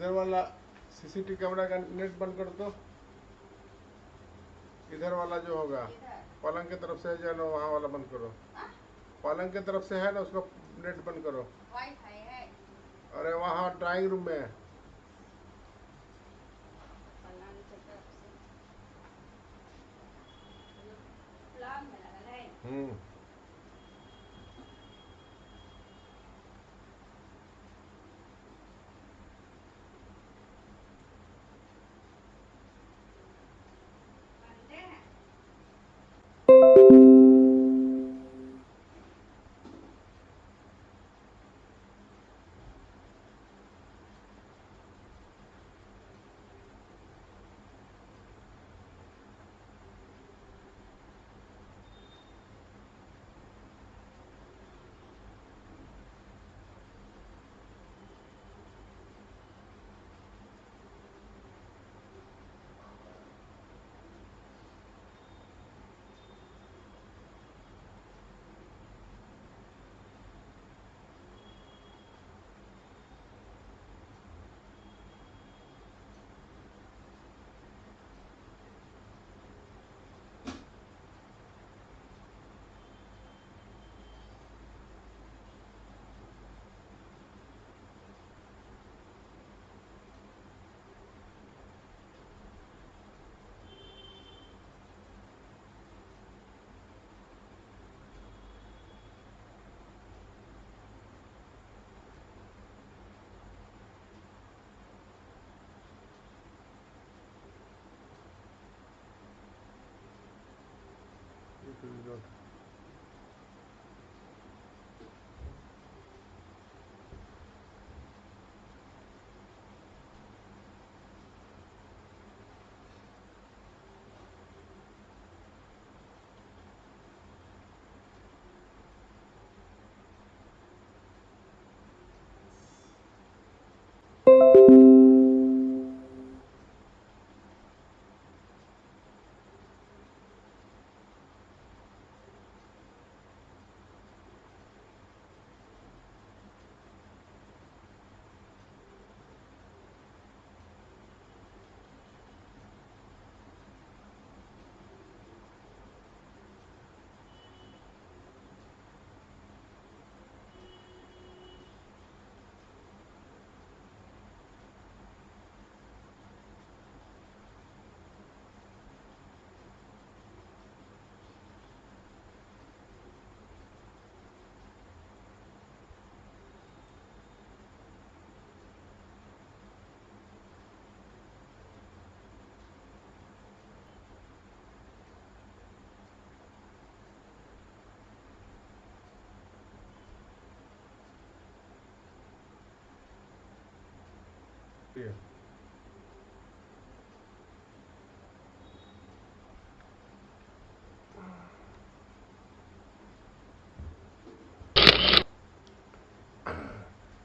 इधर वाला CCTV camera का नेट बंद कर दो। इधर वाला जो होगा पलंग की तरफ से है जो ना, वहाँ वाला बंद करो। पलंग की तरफ से है ना, उसका नेट बंद करो। वाईफाई है। अरे वहाँ ड्राइंग रूम में है। पलंग की तरफ से प्लान में लगल है। बनते हैं।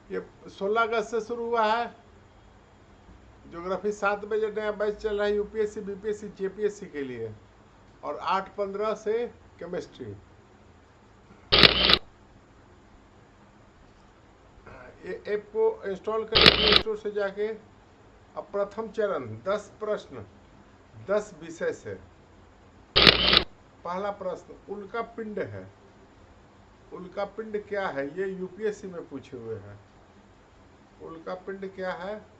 ये 16 अगस्त से शुरू हुआ है। ज्योग्राफी 7 बजे नया बैच चल रहा है यूपीएससी बीपीएससी जेपीएससी के लिए, और 8-15 से केमिस्ट्री। ये ऐप को इंस्टॉल करें प्ले स्टोर से जाके। अब प्रथम चरण 10 प्रश्न 10 विषय से। पहला प्रश्न उल्का पिंड है। उल्का पिंड क्या है, ये यूपीएससी में पूछे हुए हैं। उल्का पिंड क्या है?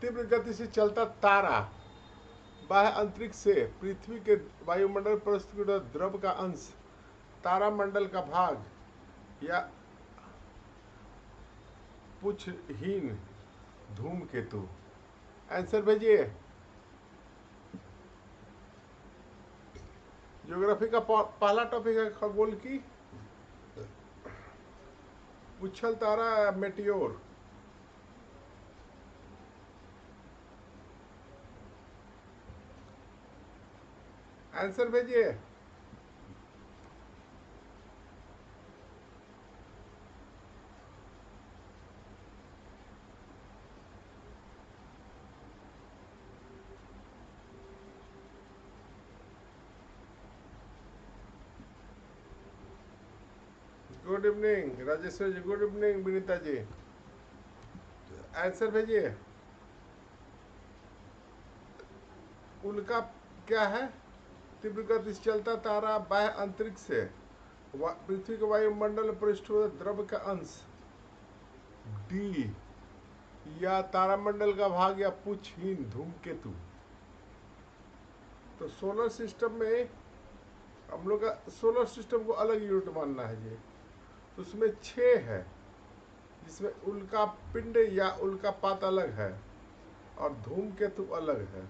तीव्र गति से चलता तारा बाह्य अंतरिक्ष से पृथ्वी के वायुमंडल पर द्रव का अंश, तारामंडल का भाग या पुच्छहीन धूमकेतु। आंसर भेजिए। ज्योग्राफी का पहला टॉपिक है खगोल की उछल तारा मेटियोर। आंसर भेजिए। गुड इवनिंग राजेश्वर जी, good evening Vinita ji. Answer भेजिए। उल्का क्या है? तीव्र गति से चलता तारा बाह्य अंतरिक्ष से पृथ्वी के वायुमंडल पृष्ठ द्रव का अंश। डी, या तारामंडल का भाग या पुच्छहीन धूमकेतु। तो सोलर सिस्टम में हम लोग का सोलर सिस्टम को अलग यूनिट मानना है जी। तो उसमें 6 है, जिसमें उल्का पिंड या उल्का पात अलग है और धूमकेतु अलग है।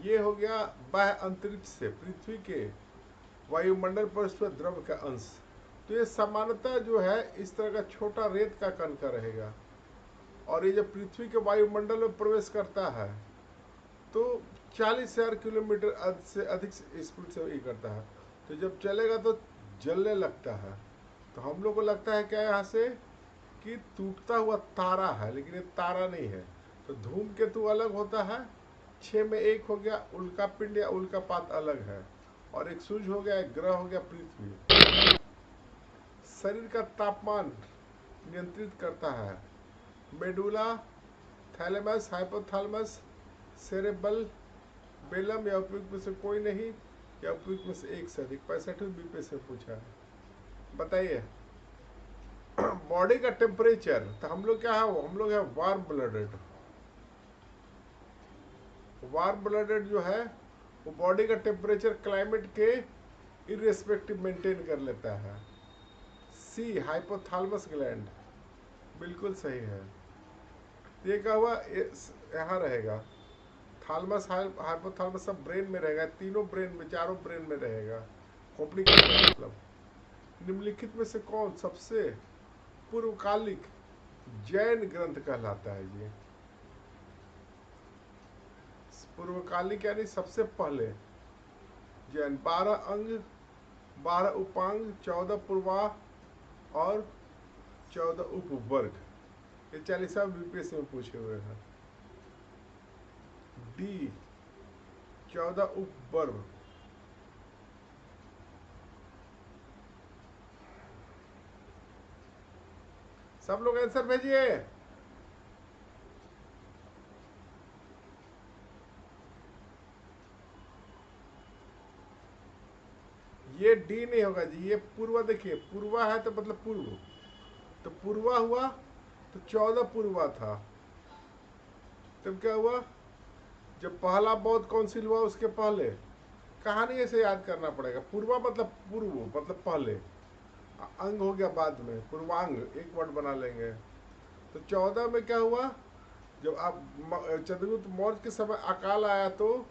ये हो गया बाह्य अंतरिक्ष से पृथ्वी के वायुमंडल पर द्रव का अंश। तो ये सामान्यतः जो है इस तरह का छोटा रेत का कण का रहेगा, और ये जब पृथ्वी के वायुमंडल में प्रवेश करता है तो 40,000 किलोमीटर से अधिक स्पीड से ये करता है। तो जब चलेगा तो जलने लगता है। तो हम लोग को लगता है क्या यहाँ से कि टूटता हुआ तारा है, लेकिन ये तारा नहीं है। तो धूमकेतु अलग होता है। 6 में एक हो गया उल्का पिंड या उल्का पात अलग है, और एक सूर्य हो गया, एक ग्रह हो गया पृथ्वी। शरीर का तापमान नियंत्रित करता है medulla, thalamus, hypothalamus, cerebral, Belum, या उपयुक्त में से कोई नहीं, या उपयुक्त में से एक से अधिक। 65 बीपी से पूछा है, बताइए। बॉडी का टेम्परेचर, तो हम लोग क्या है, हम लोग है वार्म ब्लडेड। वार्म ब्लडेड जो है वो बॉडी का टेम्परेचर क्लाइमेट के इरेस्पेक्टिव मेंटेन कर लेता है। सी, हाइपोथैलेमस ग्लैंड, बिल्कुल सही है। ये क्या हुआ, यहाँ रहेगा थैलेमस, हाइपोथैलेमस सब ब्रेन में रहेगा, तीनों ब्रेन में, चारों ब्रेन में रहेगा। कॉम्प्लिकेशन मतलब निम्नलिखित में से कौन सबसे पूर्वकालिक जैन ग्रंथ कहलाता है जी? पूर्वकालिक यानी सबसे पहले जैन। 12 अंग, 12 उपांग, 14 पूर्वाह और 14 उपवर्ग। ये 40 बीपीएससी में पूछे हुए हैं। डी, 14 उपवर्ग। सब लोग आंसर भेजिए। ये डी नहीं होगा जी, ये पूर्वा। देखिए पूर्वा है तो मतलब पूर्व, तो पूर्वा हुआ तो 14 पूर्वा था। तब क्या हुआ, जब पहला बौद्ध काउंसिल हुआ उसके पहले, कहानी ऐसे याद करना पड़ेगा। पूर्वा मतलब पूर्व मतलब पहले, अंग हो गया बाद में, पूर्वांग एक वर्ड बना लेंगे। तो 14 में क्या हुआ, जब आप चंद्रगुप्त मौर्य के समय अकाल आया तो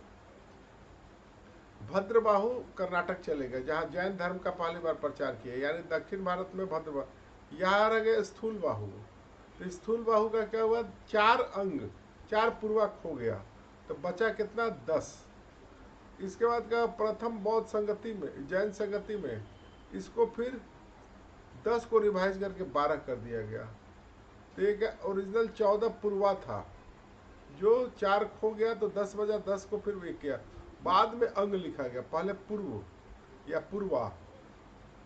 भद्रबाहु कर्नाटक चले गए, जहाँ जैन धर्म का पहली बार प्रचार किया, यानी दक्षिण भारत में भद्रबाहु। यहाँ रह गए स्थूल बाहु। तो स्थूल बाहु का क्या हुआ, 4 अंग, 4 पूर्वा खो गया, तो बचा कितना, 10। इसके बाद का प्रथम बौद्ध संगति में, जैन संगति में, इसको फिर 10 को रिवाइज करके 12 कर दिया गया। तो ये क्या, ओरिजिनल 14 पूर्वा था, जो 4 खो गया तो 10 बजा, 10 को फिर वे किया, बाद में अंग लिखा गया। पहले पूर्व या पूर्वा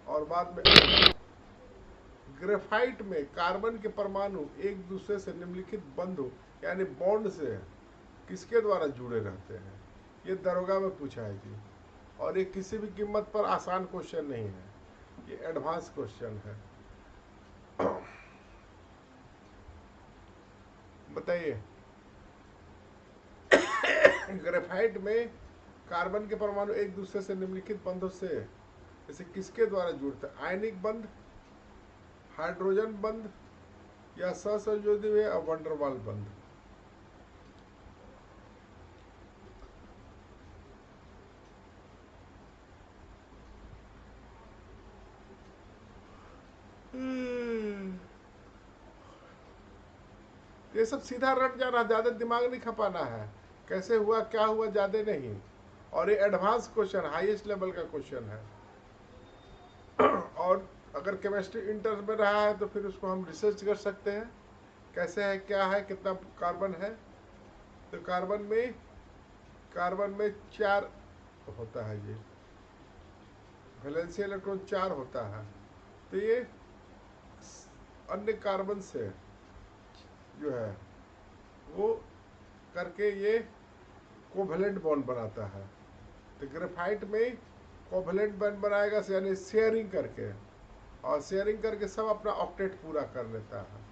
और बाद में अंग। ग्रेफाइट में कार्बन के परमाणु एक दूसरे से निम्नलिखित बंधों यानी बॉन्ड से किसके द्वारा जुड़े रहते हैं? ये दरोगा में पूछा है जी, और ये किसी भी कीमत पर आसान क्वेश्चन नहीं है, ये एडवांस क्वेश्चन है। बताइए। ग्रेफाइट में कार्बन के परमाणु एक दूसरे से निम्नलिखित बंधों से जैसे किसके द्वारा जुड़ते हैं? आयनिक बंध, हाइड्रोजन बंध, या सहसंयोजी वे वंडरवाल बंध। ये सब सीधा रट जाना, ज्यादा दिमाग नहीं खपाना है, कैसे हुआ क्या हुआ ज्यादा नहीं। और ये एडवांस क्वेश्चन, हाईएस्ट लेवल का क्वेश्चन है। और अगर केमिस्ट्री इंटर में रहा है तो फिर उसको हम रिसर्च कर सकते हैं, कैसे है, क्या है, कितना कार्बन है। तो कार्बन में 4 होता है, ये वैलेंसी इलेक्ट्रॉन 4 होता है। तो ये अन्य कार्बन से जो है वो करके ये कोवेलेंट बॉन्ड बनाता है। तो ग्रेफाइट में कोवेलेंट बॉन्ड बनाएगा यानी शेयरिंग करके, और शेयरिंग करके सब अपना ऑक्टेट पूरा कर लेता है।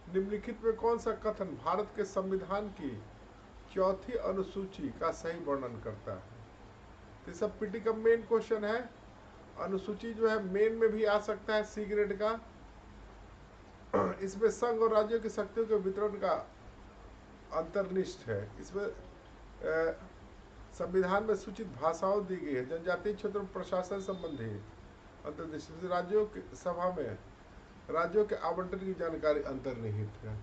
निम्नलिखित में कौन सा कथन भारत के संविधान की चौथी अनुसूची का सही वर्णन करता है? तो सब पीटी का मेन क्वेश्चन है। अनुसूची जो है मेन में भी आ सकता है, सी ग्रेड का। इसमें संघ और राज्यों की शक्तियों के वितरण का अंतर्निष्ठ है। इसमें संविधान में सूचित भाषाओं दी गई है। जनजातीय क्षेत्रों में प्रशासन संबंधी अंतर्निष्ठ, राज्यों की सभा में राज्यों के आवंटन की जानकारी अंतर्निहित है।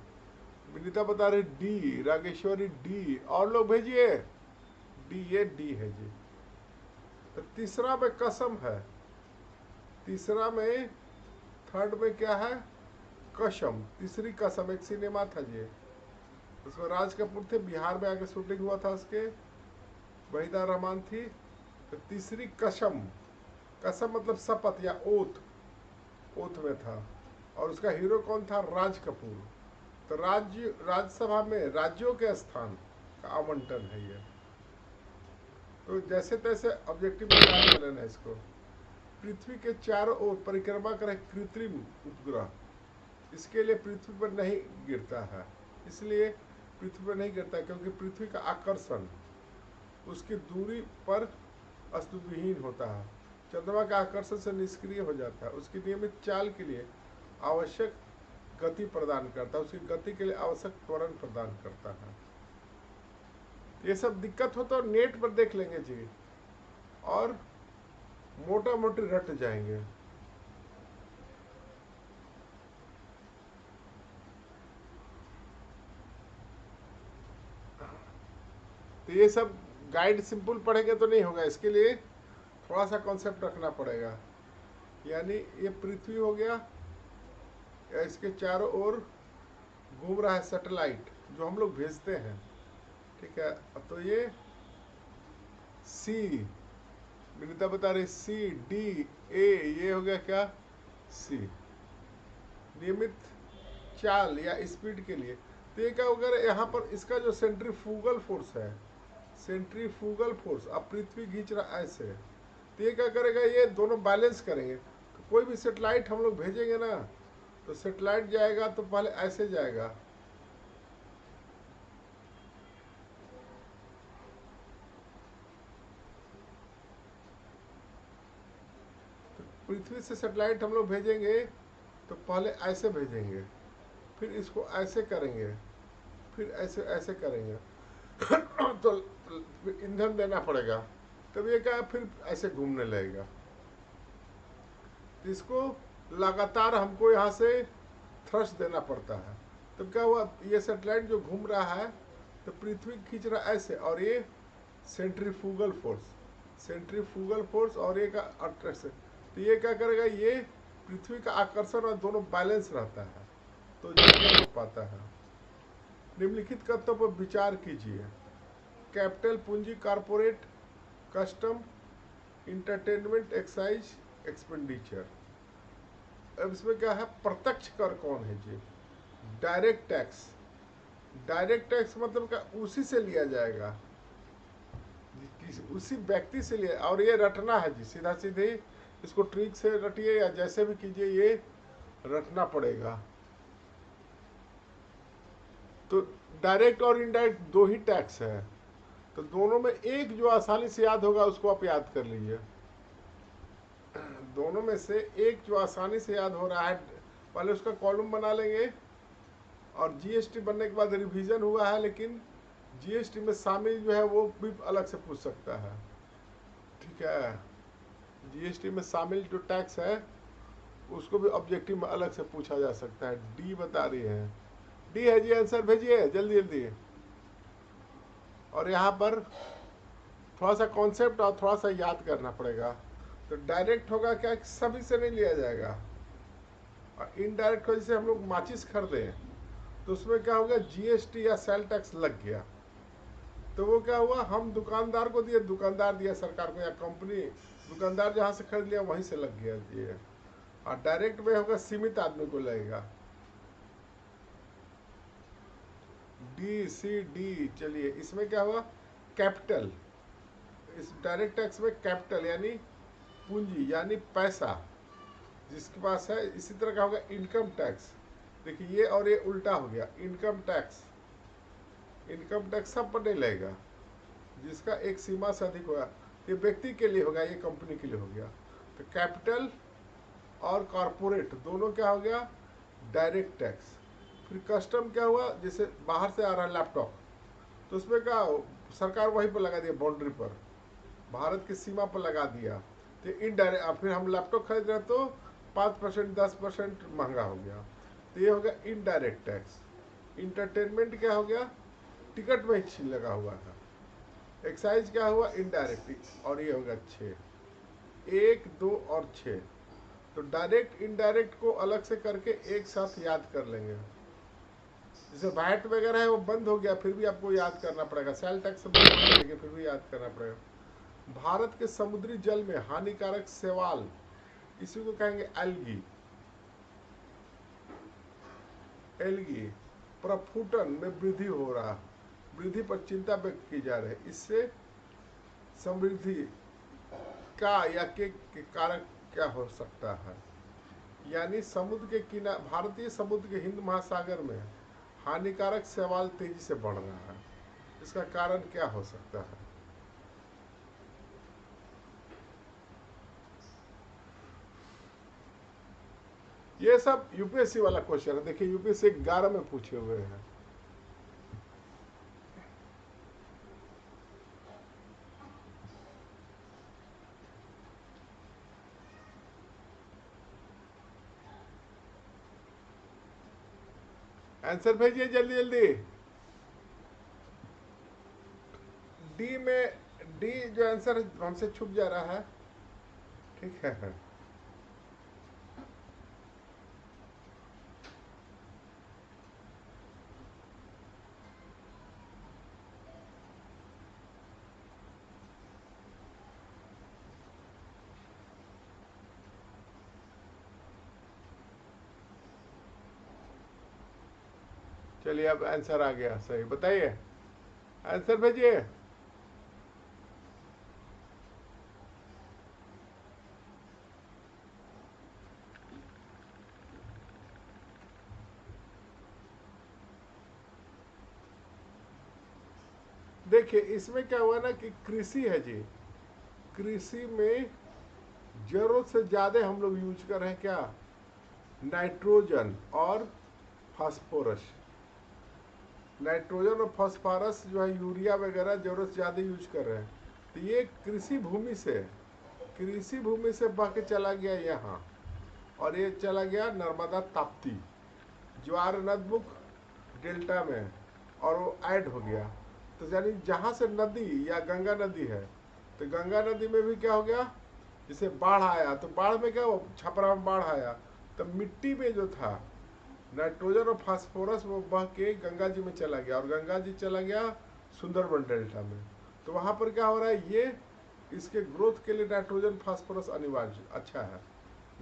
विनीता बता रही डी, रागेश्वरी डी, और लोग भेजिए डी, ये डी है जी। तो तीसरा में कसम है, तीसरा में, थर्ड में क्या है? कसम। तीसरी कसम एक सिनेमा था जी, उसमें राज कपूर थे, बिहार में आके शूटिंग हुआ था उसके, वहीदा रहमान थी। तो तीसरी कसम, कसम मतलब शपथ या ओथ, ओथ में था। और उसका हीरो कौन था? राज कपूर। तो राज्यसभा में राज्यों के स्थान का आवंटन है ये। तो जैसे तैसे ऑब्जेक्टिव निकाल लेना है इसको। पृथ्वी के चारों ओर परिक्रमा करे कृत्रिम उपग्रह, इसके लिए पृथ्वी पर नहीं गिरता है। इसलिए पृथ्वी पर नहीं गिरता क्योंकि पृथ्वी का आकर्षण उसकी दूरी पर अस्तित्वहीन होता है। चंद्रमा का आकर्षण से निष्क्रिय हो जाता है। उसकी नियमित चाल के लिए आवश्यक गति प्रदान करता है, उसकी गति के लिए आवश्यक त्वरण प्रदान करता है। ये सब दिक्कत हो तो नेट पर देख लेंगे जी, और मोटा मोटी रट जाएंगे। तो ये सब गाइड सिंपल पढ़ेंगे तो नहीं होगा, इसके लिए थोड़ा सा कॉन्सेप्ट रखना पड़ेगा। यानी ये पृथ्वी हो गया, या इसके चारों ओर घूम रहा है सैटेलाइट जो हम लोग भेजते हैं, ठीक है। तो ये सी, विनीता बता रही सी डी ए, ये हो गया क्या? सी। नियमित चाल या स्पीड के लिए तो ये क्या होगा? यहाँ पर इसका जो सेंट्रीफ्यूगल फोर्स है, सेंट्रीफ्यूगल फोर्स, अब पृथ्वी खींच रहा ऐसे, तो ये क्या करेगा? ये दोनों बैलेंस करेंगे। तो कोई भी सेटेलाइट हम लोग भेजेंगे ना, तो सेटेलाइट जाएगा तो पहले ऐसे जाएगा, तो पृथ्वी से सेटेलाइट हम लोग भेजेंगे तो पहले ऐसे भेजेंगे, फिर इसको ऐसे करेंगे, फिर ऐसे ऐसे करेंगे तो ईंधन देना पड़ेगा, तब ये क्या? फिर ऐसे घूमने लगेगा। इसको लगातार हमको यहाँ से थ्रस्ट देना पड़ता है। तब क्या हुआ? ये सैटेलाइट जो घूम रहा है तो पृथ्वी खींच रहा है ऐसे, और ये सेंट्रीफ्यूगल फोर्स, सेंट्रीफ्यूगल फोर्स और ये का अट्रैक्शन, तो ये क्या करेगा? ये पृथ्वी का आकर्षण और दोनों बैलेंस रहता है, तो ये हो पाता है। निम्नलिखित कथनों पर विचार कीजिए। कैपिटल पूंजी, corporate, custom, entertainment, excise, expenditure. अब इसमें क्या है? प्रत्यक्ष कर कौन है जी? Direct tax. डायरेक्ट टैक्स मतलब क्या? उसी से लिया जाएगा, उसी व्यक्ति से लिया, और ये रटना है जी, सीधा सीधे इसको ट्रिक से रटिए या जैसे भी कीजिए, ये रटना पड़ेगा। तो डायरेक्ट और इनडायरेक्ट दो ही टैक्स है, तो दोनों में एक जो आसानी से याद होगा उसको आप याद कर लीजिए। दोनों में से एक जो आसानी से याद हो रहा है, पहले उसका कॉलम बना लेंगे, और जीएसटी बनने के बाद रिवीजन हुआ है, लेकिन जीएसटी में शामिल जो है वो भी अलग से पूछ सकता है, ठीक है। जीएसटी में शामिल जो टैक्स है उसको भी ऑब्जेक्टिव में अलग से पूछा जा सकता है। डी बता रही है, डी है जी, आंसर भेजिए जल्दी जल्दी। और यहाँ पर थोड़ा सा कॉन्सेप्ट और थोड़ा सा याद करना पड़ेगा। तो डायरेक्ट होगा क्या? सभी से नहीं लिया जाएगा, और इनडायरेक्ट हो, जैसे हम लोग माचिस खरीदे तो उसमें क्या होगा? जीएसटी या सेल टैक्स लग गया, तो वो क्या हुआ? हम दुकानदार को दिए, दुकानदार दिया सरकार को, या कंपनी दुकानदार जहाँ से खरीद लिया वहीं से लग गया ये। और डायरेक्ट में होगा सीमित आदमी को लगेगा। D C D. चलिए इसमें क्या हुआ, कैपिटल। इस डायरेक्ट टैक्स में कैपिटल यानी पूंजी यानी पैसा जिसके पास है। इसी तरह का होगा इनकम टैक्स। देखिए ये और ये उल्टा हो गया। इनकम टैक्स सब पर नहीं लगेगा जिसका एक सीमा से अधिक होगा। ये व्यक्ति के लिए होगा, ये कंपनी के लिए हो गया। तो कैपिटल और कॉरपोरेट दोनों क्या हो गया, डायरेक्ट टैक्स। फिर कस्टम क्या हुआ, जैसे बाहर से आ रहा है लैपटॉप, तो उसमें क्या सरकार वहीं पर लगा दिया, बाउंड्री पर, भारत की सीमा पर लगा दिया। तो इनडायरेक्ट, फिर हम लैपटॉप खरीद रहे हैं तो 5% 10% महंगा हो गया, तो ये हो गया इनडायरेक्ट टैक्स। इंटरटेनमेंट क्या हो गया, टिकट में ही लगा हुआ था। एक्साइज क्या हुआ, इनडायरेक्ट, और ये होगा 6, 1 2 और 6। तो डायरेक्ट इनडायरेक्ट को अलग से करके एक साथ याद कर लेंगे। जैसे वैट वगैरह है वो बंद हो गया, फिर भी आपको याद करना पड़ेगा। सेल टैक्स बंद हो गया, लेकिन फिर भी याद करना पड़ेगा। भारत के समुद्री जल में हानिकारक शैवाल, इसी को कहेंगे एल्गी। एल्गी प्रफुटन में वृद्धि हो रहा, वृद्धि पर चिंता व्यक्त की जा रही है। इससे समृद्धि का या के कारक क्या हो सकता है, यानी समुद्र के किनारे, भारतीय समुद्र के हिंद महासागर में हानिकारक शैवाल तेजी से बढ़ रहा है। इसका कारण क्या हो सकता है? ये सब यूपीएससी वाला क्वेश्चन है। देखिए यूपीएससी 11 में पूछे हुए हैं। आंसर भेजिए जल्दी जल्दी। डी में, डी जो आंसर हमसे छुप जा रहा है, ठीक है। चलिए अब आंसर आ गया सही, बताइए आंसर भेजिए। देखिए इसमें क्या हुआ ना कि कृषि है जी, कृषि में जरूरत से ज्यादा हम लोग यूज कर रहे हैं क्या, नाइट्रोजन और फास्फोरस। नाइट्रोजन और फास्फोरस जो है, यूरिया वगैरह जरूरत से ज्यादा यूज कर रहे हैं। तो ये कृषि भूमि से बह के चला गया यहाँ, और ये चला गया नर्मदा ताप्ती ज्वार नदमुख डेल्टा में, और वो ऐड हो गया। तो यानी जहाँ से नदी या गंगा नदी है, तो गंगा नदी में भी क्या हो गया, जैसे बाढ़ आया, तो बाढ़ में क्या, वो छपरा में बाढ़ आया, तो मिट्टी में जो था नाइट्रोजन और फास्फोरस वो बह के गंगा जी में चला गया, और गंगा जी चला गया सुंदरबन डेल्टा में। तो वहाँ पर क्या हो रहा है, ये इसके ग्रोथ के लिए नाइट्रोजन फास्फोरस अनिवार्य अच्छा है,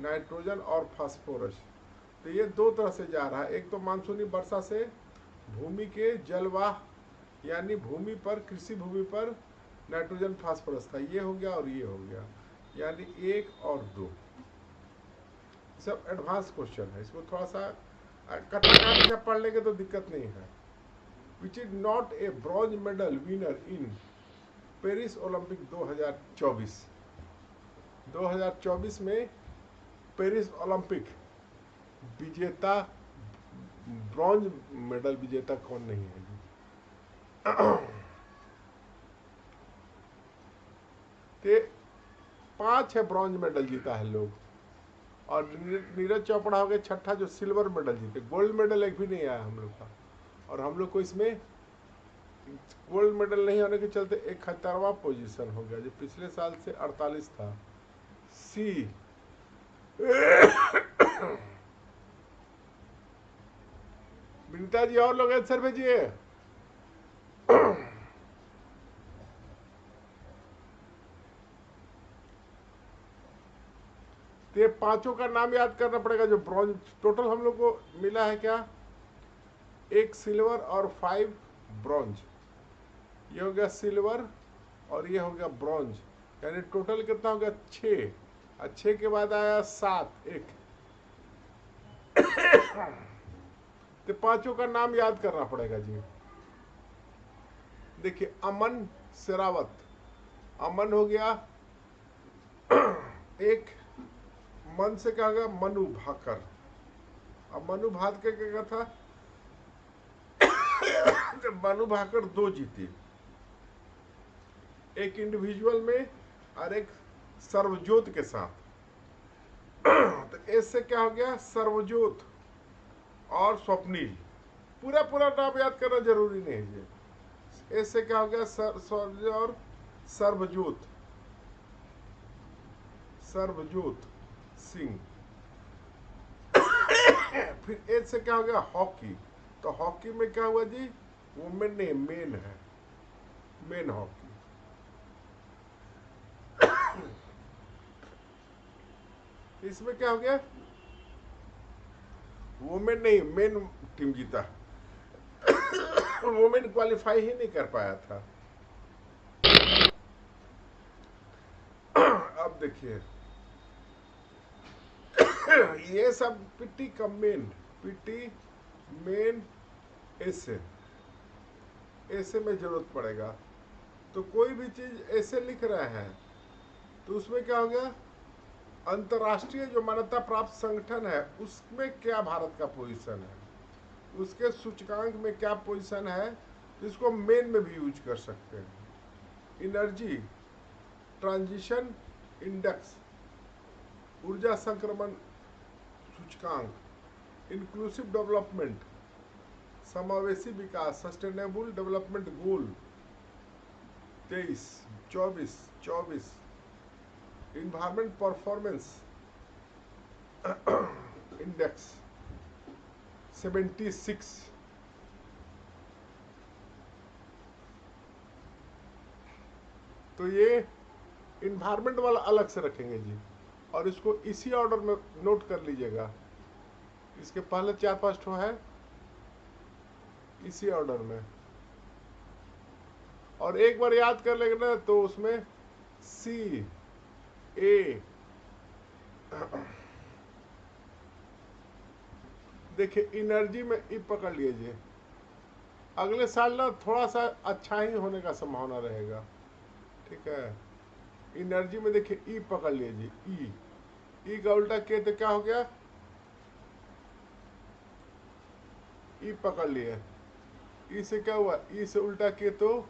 नाइट्रोजन और फास्फोरस। तो ये दो तरह से जा रहा है। एक तो मानसूनी वर्षा से भूमि के जलवाह यानी भूमि पर, कृषि भूमि पर नाइट्रोजन फास्फोरस था, ये हो गया और ये हो गया, यानी 1 और 2। सब एडवांस क्वेश्चन है, इसको थोड़ा सा कच्चा पढ़ लेंगे तो दिक्कत नहीं है। Which is not a bronze medal winner in Paris Olympic 2024। 2024 में पेरिस ओलंपिक विजेता, ब्रॉन्ज मेडल विजेता कौन नहीं है जी? ते 5 है ब्रॉन्ज मेडल जीता है लोग, और नीरज चोपड़ा हो गए छठा जो सिल्वर मेडल जीते। गोल्ड मेडल एक भी नहीं आया हम लोग का, और हम लोग को इसमें गोल्ड मेडल नहीं होने के चलते 71वां पोजीशन हो गया, जो पिछले साल से 48 था। सी विनीता जी और लोग आंसर भेजिए। तो ये पांचों का नाम याद करना पड़ेगा। जो ब्रॉन्ज टोटल हम लोग को मिला है क्या, 1 सिल्वर और 5 ब्रॉन्ज। ये हो गया सिल्वर और ये हो गया ब्रॉन्ज, यानी टोटल कितना हो गया 6। और 6 के बाद आया 7 एक। तो पांचों का नाम याद करना पड़ेगा जी। देखिए अमन शेरावत, अमन हो गया। एक मन से क्या होगा, मनु भाकर। अब मनु भाकर क्या था, जब मनु भाकर 2 जीती, एक इंडिविजुअल में और एक सर्वजोत के साथ। तो इससे क्या हो गया, सर्वजोत और स्वप्निल। पूरा पूरा नाम याद करना जरूरी नहीं है। इससे क्या हो गया, सर्व और सर्वजोत, सर्वजोत सिंह। फिर एज से क्या हो गया, हॉकी। तो हॉकी में क्या हुआ जी, वुमेन नहीं मेन है, मेन हॉकी। इसमें क्या हो गया, वुमेन नहीं मेन टीम जीता। वुमेन क्वालिफाई ही नहीं कर पाया था। अब देखिए ये सब पीटी का मेन, पीटी मेन ऐसे ऐसे में जरूरत पड़ेगा। तो कोई भी चीज ऐसे लिख रहे हैं तो उसमें क्या हो गया, अंतर्राष्ट्रीय जो मान्यता प्राप्त संगठन है उसमें क्या भारत का पोजीशन है, उसके सूचकांक में क्या पोजीशन है, इसको मेन में भी यूज कर सकते हैं। एनर्जी ट्रांजिशन इंडेक्स, ऊर्जा संक्रमण सूचकांक, इंक्लूसिव डेवलपमेंट समावेशी विकास, sustainable development goal 23, 24, environment performance index 76। तो ये इन्वायरमेंट वाला अलग से रखेंगे जी, और इसको इसी ऑर्डर में नोट कर लीजिएगा। इसके पहले 4-5 ठो है इसी ऑर्डर में, और एक बार याद कर लेंगे ना तो उसमें सी ए। देखिए एनर्जी में ई पकड़ लीजिए, अगले साल ना थोड़ा सा अच्छा ही होने का संभावना रहेगा, ठीक है। एनर्जी में देखिए ई पकड़ लीजिए, ई का उल्टा किए तो क्या हो गया, ई पकड़ लिए, ई से क्या हुआ, ई से उल्टा किए तो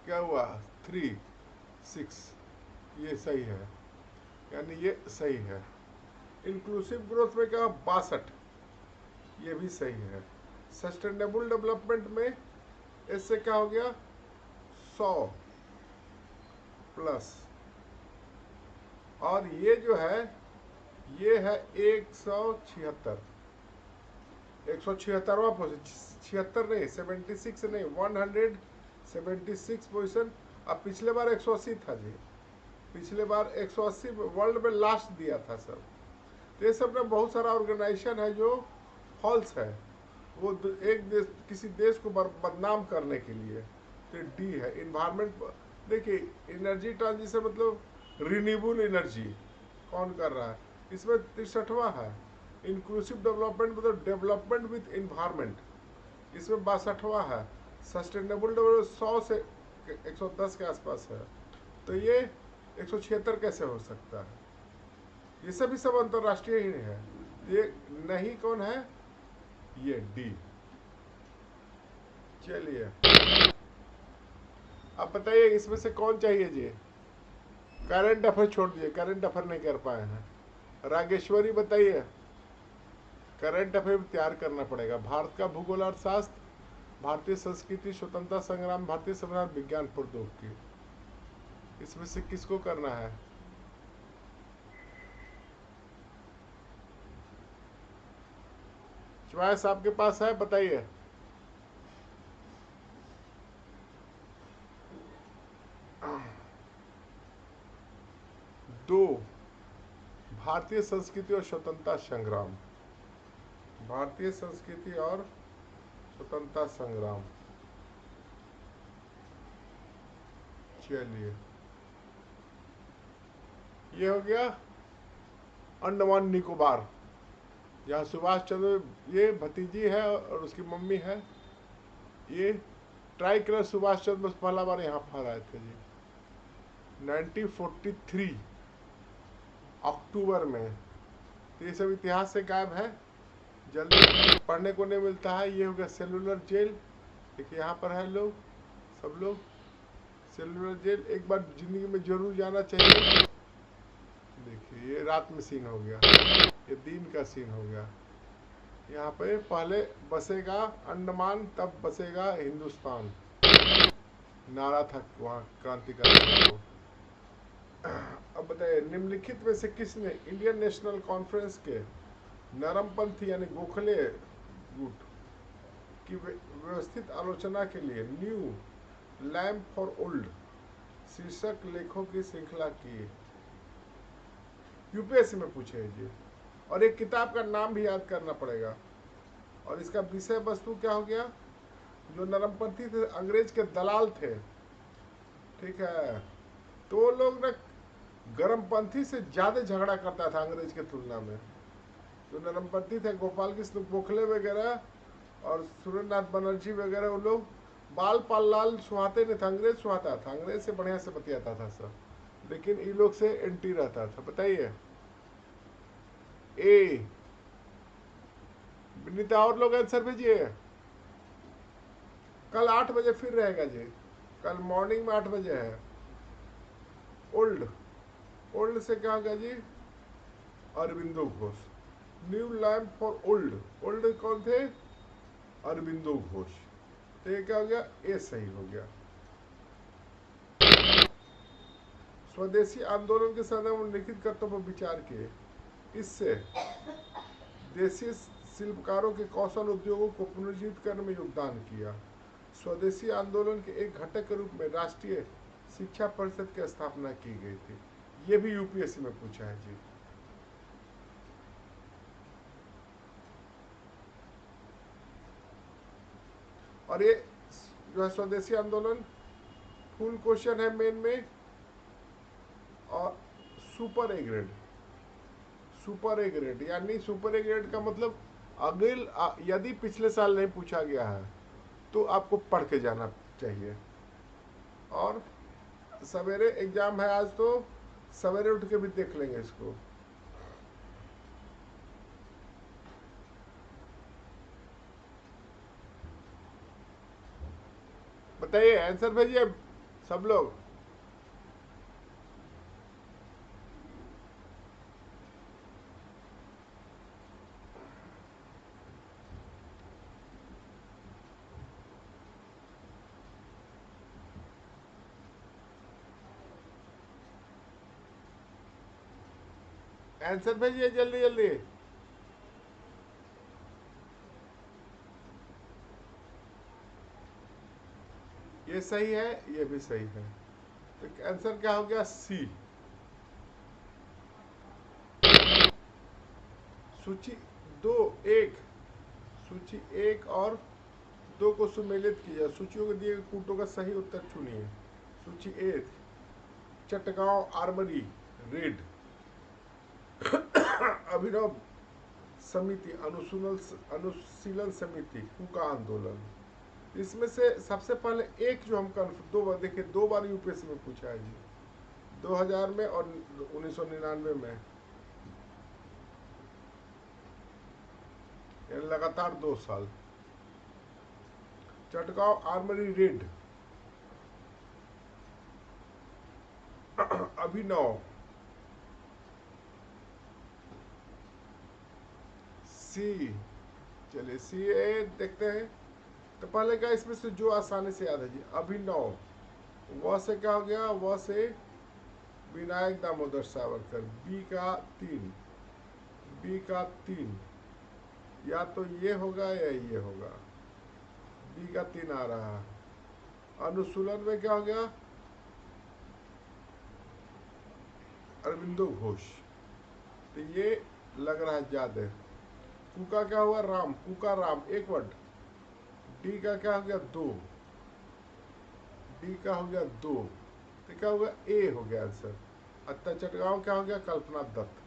क्या हुआ 3, 6, ये सही है, यानी ये सही है। इंक्लूसिव ग्रोथ में क्या 62, ये भी सही है। सस्टेनेबल डेवलपमेंट में इससे क्या हो गया 100 प्लस, और ये जो है ये है 176, 176वां पोजीशन, 76 नहीं 76 नहीं 176 पोजीशन। अब पिछले बार 180 था जी, पिछले बार 180 वर्ल्ड में लास्ट दिया था सब। तो ये सब में बहुत सारा ऑर्गेनाइजेशन है जो फॉल्स है, वो एक देश किसी देश को बदनाम करने के लिए। तो डी है इन्वायरमेंट। देखिए एनर्जी ट्रांजिशन मतलब रिन्यूएबल एनर्जी कौन कर रहा है, इसमें 63वां है। इंक्लूसिव डेवलपमेंट मतलब डेवलपमेंट विद इन्वायरमेंट, इसमें 62वां है। सस्टेनेबल डेवलपमेंट 100 से 110 के आसपास है। तो ये 176 कैसे हो सकता है, ये सभी सब अंतरराष्ट्रीय ही है। ये नहीं कौन है, ये डी। चलिए अब बताइए इसमें से कौन चाहिए जी। करंट अफेयर छोड़ दिए, करंट अफेयर नहीं कर पाए हैं। रागेश्वरी बताइए, करंट अफेयर तैयार करना पड़ेगा। भारत का भूगोल अर्थशास्त्र, भारतीय संस्कृति, स्वतंत्रता संग्राम, भारतीय संविधान, विज्ञान प्रौद्योगिकी, इसमें से किसको करना है। चॉइस आपके पास है, बताइए। दो, भारतीय संस्कृति और स्वतंत्रता संग्राम। भारतीय संस्कृति और स्वतंत्रता संग्राम। चलिए, ये हो गया अंडमान निकोबार। यहाँ सुभाष चंद्र, ये भतीजी है और उसकी मम्मी है। ये ट्राई कलर सुभाष चंद्र पहला बार यहाँ पर आए थे जी 1943 अक्टूबर में। तो ये सब इतिहास से गायब है, जल्दी पढ़ने को नहीं मिलता है। ये हो गया सेलुलर जेल, देखिए यहाँ पर है लोग, सब लोग। सेलुलर जेल एक बार जिंदगी में जरूर जाना चाहिए। देखिए ये रात में सीन हो गया, ये दिन का सीन हो गया। यहाँ पे पहले बसेगा अंडमान, तब बसेगा हिंदुस्तान, नारा था वहाँ क्रांतिकारियों को। अब बताइए, निम्नलिखित में से किसने इंडियन नेशनल कॉन्फ्रेंस के नरमपंथी यानी गोखले गुट की व्यवस्थित आलोचना के लिए न्यू लैम्प फॉर ओल्ड शीर्षक लेखों की श्रृंखला की? यूपीएससी में पूछे जी। और एक किताब का नाम भी याद करना पड़ेगा। और इसका विषय वस्तु क्या हो गया? जो नरमपंथी थे, अंग्रेज के दलाल थे, ठीक है, तो वो लोग ना गरमपंथी से ज्यादा झगड़ा करता था अंग्रेज के तुलना में। जो नरमपंथी थे, गोपाल कृष्ण गोखले वगैरह और सुरेंद्रनाथ बनर्जी वगैरह, वो लोग बाल पाल लाल सुहाते नहीं था, अंग्रेज सुहाता था, अंग्रेज से बढ़िया से बतियाता था सब, लेकिन इन लोग से एंटी रहता था। बताइए ए विनीता, और लोग आंसर भेजिए। कल 8 बजे फिर रहेगा जी, कल मॉर्निंग में 8 बजे है। ओल्ड, ओल्ड से क्या होगा जी? Aurobindo Ghosh. New lamp for old, old कौन थे? अरविंदो घोष। तो ये क्या हो गया? ए सही हो गया। स्वदेशी आंदोलन के संदर्भ में लिखित कर्तव्य पर विचार किए। इससे देशी शिल्पकारों के कौशल उद्योगों को पुनर्जीवित करने में योगदान किया। स्वदेशी आंदोलन के एक घटक के रूप में राष्ट्रीय शिक्षा परिषद की स्थापना की गई थी। ये भी यूपीएससी में पूछा है जी। और ये जो है स्वदेशी आंदोलन फुल क्वेश्चन है मेन में, और super A grade. Super A grade यानी सुपर ए ग्रेड का मतलब अगले यदि पिछले साल नहीं पूछा गया है तो आपको पढ़ के जाना चाहिए। और सवेरे एग्जाम है आज, तो सवेरे उठ के भी देख लेंगे इसको। बताइए, आंसर भेजिए सब लोग। आंसर भेजिए जल्दी जल्दी। ये सही है, ये भी सही है, तो आंसर क्या हो गया? सी। सूची दो एक, सूची 1 और 2 को सुमेलित किया। सूचियों को दिए गए कूटों का सही उत्तर चुनिए। सूची 1, चटगांव आर्मरी रेड, अभिनव समिति, अनुशीलन समिति, कुका आंदोलन। इसमें से सबसे पहले एक जो हम दो बार देखिए, 2 बार यूपीएससी में पूछा है जी, 2000 में और 1999 में, लगातार 2 साल। चटगांव आर्मरी रेड, अभिनव, सी। चलिए सी ए देखते हैं। तो पहले का इसमें से जो आसानी से याद है जी, अभिनव। वह से क्या हो गया? वह से विनायक दामोदर सावरकर। बी का 3, बी का 3, या तो ये होगा या ये होगा। बी का 3 आ रहा है। अनुसूलन में क्या हो गया? अरविंदो घोष। तो ये लग रहा है ज्यादा। कु का क्या हुआ? राम, कु का राम, एक वर्ड। डी का क्या हो गया? दो। डी का हो गया दो, तो क्या हो गया? ए हो गया आंसर। अत्ता चटगांव क्या हो गया? कल्पना दत्त।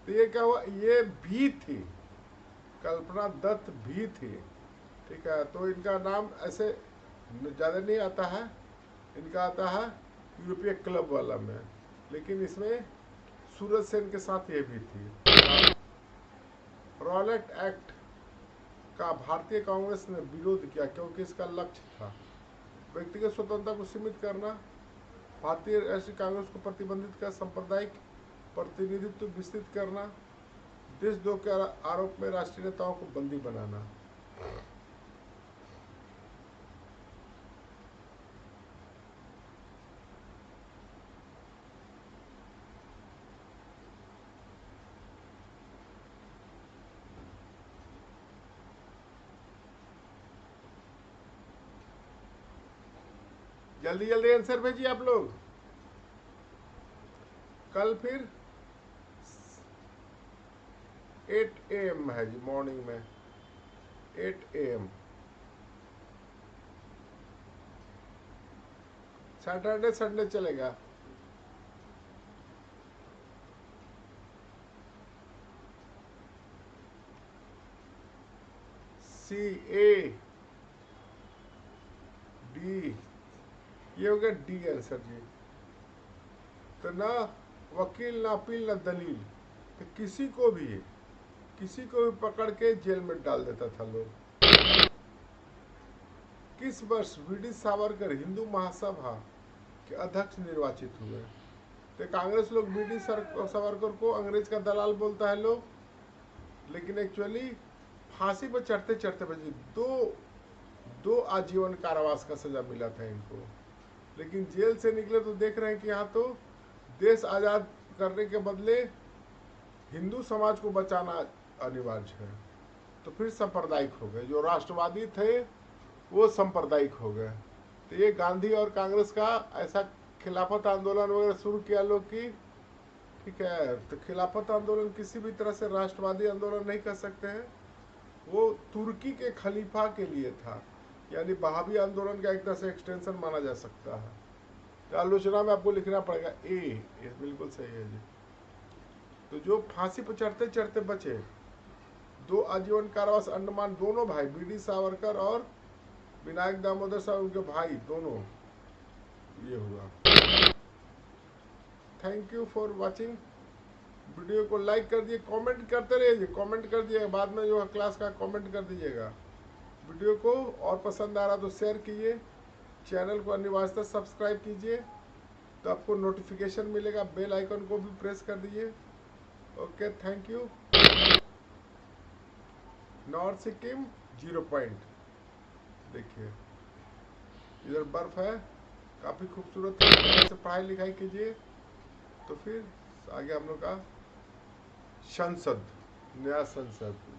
तो ये क्या हुआ? ये भी थी, कल्पना दत्त भी थी। ठीक है, तो इनका नाम ऐसे ज़्यादा नहीं आता है, इनका आता है यूरोपीय क्लब वाला में, लेकिन इसमें सूरज सेन के साथ ये भी थी। रॉलेट एक्ट का भारतीय कांग्रेस ने विरोध किया क्योंकि इसका लक्ष्य था व्यक्तिगत स्वतंत्रता को सीमित करना, भारतीय राष्ट्रीय कांग्रेस को प्रतिबंधित कर, सांप्रदायिक प्रतिनिधित्व विस्तृत करना, देशद्रोह के आरोप में राष्ट्रीय नेताओं को बंदी बनाना। जल्दी जल्दी आंसर भेजिए आप लोग। कल फिर 8 AM है जी, मॉर्निंग में 8 AM। सैटरडे संडे चलेगा। CA D, ये हो गया डी आंसर जी। तो ना वकील, ना अपील, ना दलील, तो किसी को भी पकड़ के जेल में डाल देता था लोग। किस वर्ष वीडी सावरकर हिंदू महासभा के अध्यक्ष निर्वाचित हुए? तो कांग्रेस लोग वीडी सावरकर को अंग्रेज का दलाल बोलता है लोग, लेकिन एक्चुअली फांसी पर चढ़ते चढ़ते बजे दो आजीवन कारावास का सजा मिला था इनको, लेकिन जेल से निकले तो देख रहे हैं कि यहाँ तो देश आजाद करने के बदले हिंदू समाज को बचाना अनिवार्य है, तो फिर सांप्रदायिक हो गए। जो राष्ट्रवादी थे वो सांप्रदायिक हो गए। तो ये गांधी और कांग्रेस का ऐसा खिलाफत आंदोलन वगैरह शुरू किया लोग की, ठीक है। तो खिलाफत आंदोलन किसी भी तरह से राष्ट्रवादी आंदोलन नहीं कर सकते हैं, वो तुर्की के खलीफा के लिए था, यानी बहावी आंदोलन का एक तरह से एक्सटेंशन माना जा सकता है। तो आलोचना में आपको लिखना पड़ेगा ए, ये बिल्कुल सही है जी। तो जो फांसी पर चढ़ते चढ़ते बचे, 2 आजीवन कारावास, अंडमान, दोनों भाई बीडी सावरकर और विनायक दामोदर साहब, उनके भाई दोनों, ये हुआ। Thank you for watching. Video को लाइक कर दिए, कमेंट करते रहिए, कमेंट कर दिए, बाद में जो क्लास का कमेंट कर दीजिएगा। वीडियो को और पसंद आ रहा तो शेयर कीजिए, चैनल को अनिवार्यतः सब्सक्राइब कीजिए, तो आपको नोटिफिकेशन मिलेगा। बेल आइकन को भी प्रेस कर दीजिए। Okay, thank you. North Sikkim 0 point, देखिए इधर बर्फ है, काफ़ी खूबसूरत है। से पढ़ाई लिखाई कीजिए, तो फिर आगे हम लोग का संसद, नया संसद